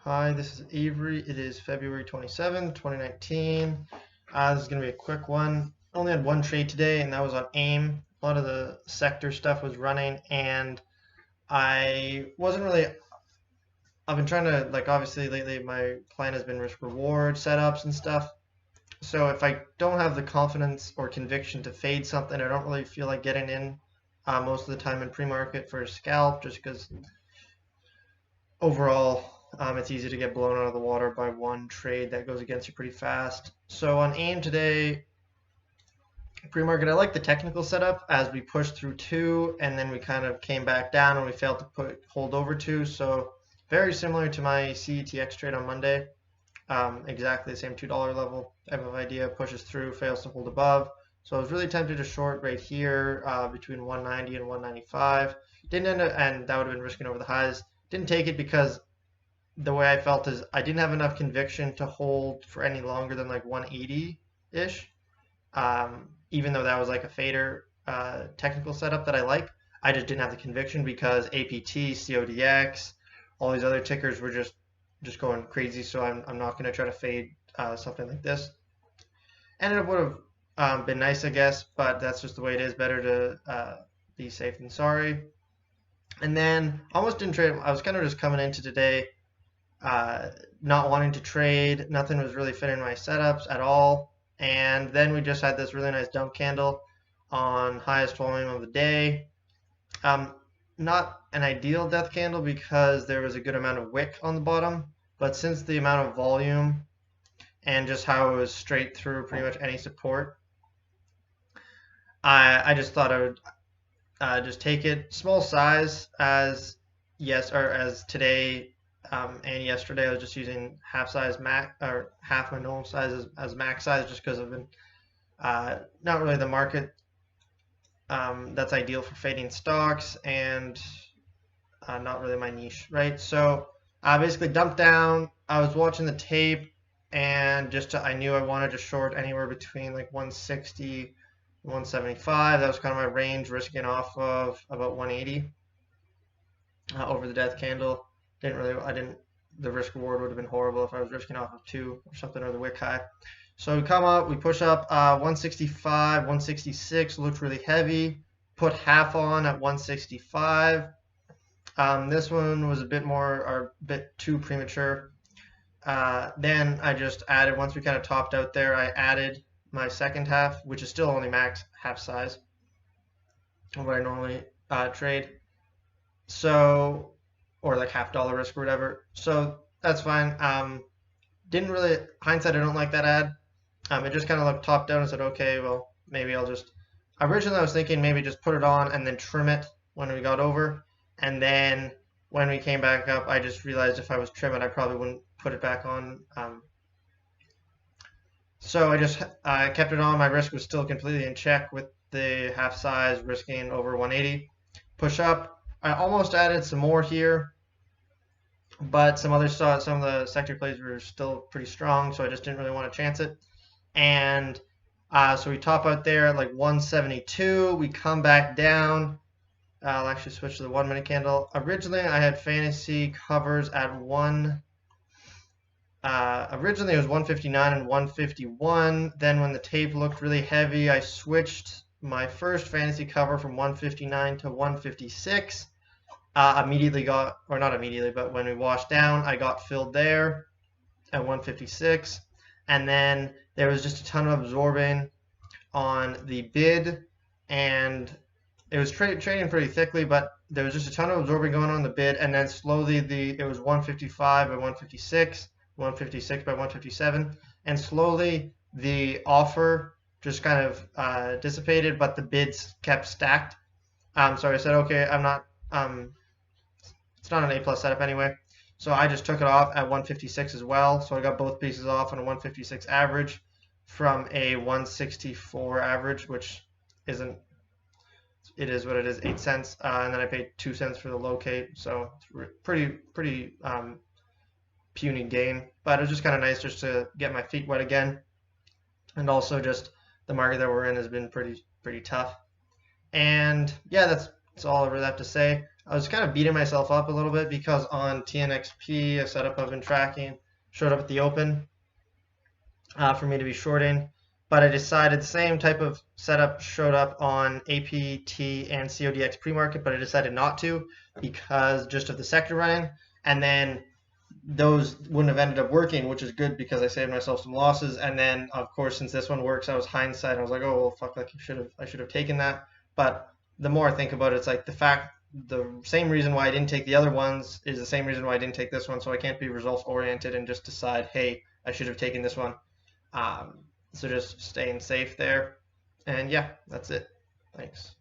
Hi, this is Avery. It is February 27th, 2019. This is going to be a quick one. Only had one trade today, and that was on AIM. A lot of the sector stuff was running, and I wasn't really. I've been trying to, obviously, lately my plan has been risk reward setups and stuff. So if I don't have the confidence or conviction to fade something, I don't really feel like getting in most of the time in pre market for a scalp, just because overall, it's easy to get blown out of the water by one trade that goes against you pretty fast. So on AIM today, pre-market, I like the technical setup as we pushed through two, and then we kind of came back down and we failed to hold over two. So very similar to my CETX trade on Monday. Exactly the same $2 level type of idea. Pushes through, fails to hold above. So I was really tempted to short right here between 190 and 195. Didn't end up, and that would have been risking over the highs. Didn't take it because the way I felt is I didn't have enough conviction to hold for any longer than like 180-ish. Even though that was like a fader technical setup that I like, I just didn't have the conviction because APT, CODX, all these other tickers were just going crazy. So I'm not going to try to fade something like this. And it would have been nice, I guess, but that's just the way it is. Better to be safe than sorry. And then almost didn't trade. I was kind of just coming into today not wanting to trade. Nothing was really fitting my setups at all. And then we just had this really nice dump candle on highest volume of the day. Not an ideal death candle because there was a good amount of wick on the bottom, but since the amount of volume and just how it was straight through pretty much any support, I just thought I would just take it. Small size as today and yesterday I was just using half size max or half my normal size as max size just because I've been not really the market that's ideal for fading stocks and not really my niche, right? So I basically dumped down. I was watching the tape and I knew I wanted to short anywhere between like 160 175. That was kind of my range, risking off of about 180 over the death candle. The risk reward would have been horrible if I was risking off of 2 or something, or the wick high. So we come up, we push up 165, 166, looked really heavy. Put half on at 165. This one was a bit too premature. Then I just added, once we kind of topped out there, I added my second half, which is still only max half size of what I normally trade. So, or like $half risk or whatever. So that's fine. Didn't really, hindsight, I don't like that ad. It just kind of looked top down and said, okay, well, maybe I'll just, originally I was thinking maybe just put it on and then trim it when we got over. And then when we came back up, I just realized if I was trimming, I probably wouldn't put it back on. So I kept it on. My risk was still completely in check with the half size, risking over 180. Push up. I almost added some more here, but some of the sector plays were still pretty strong, so I just didn't really want to chance it. And so we top out there at like 172. We come back down. I'll actually switch to the 1 minute candle. Originally, I had fantasy covers at originally it was 159 and 151. Then when the tape looked really heavy, I switched my first fantasy cover from 159 to 156. Immediately got, or not immediately, but when we washed down, I got filled there at 156. And then there was just a ton of absorbing on the bid, and it was trading pretty thickly, but there was just a ton of absorbing going on in the bid, and then slowly it was 155 by 156, 156 by 157, and slowly the offer just kind of dissipated, but the bids kept stacked. So I said, okay, I'm not, it's not an A+ setup anyway. So I just took it off at 156 as well. So I got both pieces off on a 156 average from a 164 average, which it is what it is, 8 cents. And then I paid 2 cents for the locate. So it's pretty puny gain. But it was just kind of nice just to get my feet wet again. And also just the market that we're in has been pretty tough. And yeah, that's all I really have to say. I was kind of beating myself up a little bit because on TNXP, a setup I've been tracking showed up at the open for me to be shorting, but I decided the same type of setup showed up on APT and CODX pre-market, but I decided not to because just of the sector running, and then those wouldn't have ended up working, which is good because I saved myself some losses. And then, of course, since this one works, I was hindsight. I was like, oh well, fuck, like I should have taken that. But the more I think about it, it's like the same reason why I didn't take the other ones is the same reason why I didn't take this one. So I can't be results oriented and just decide, hey, I should have taken this one. So just staying safe there. And yeah, that's it. Thanks.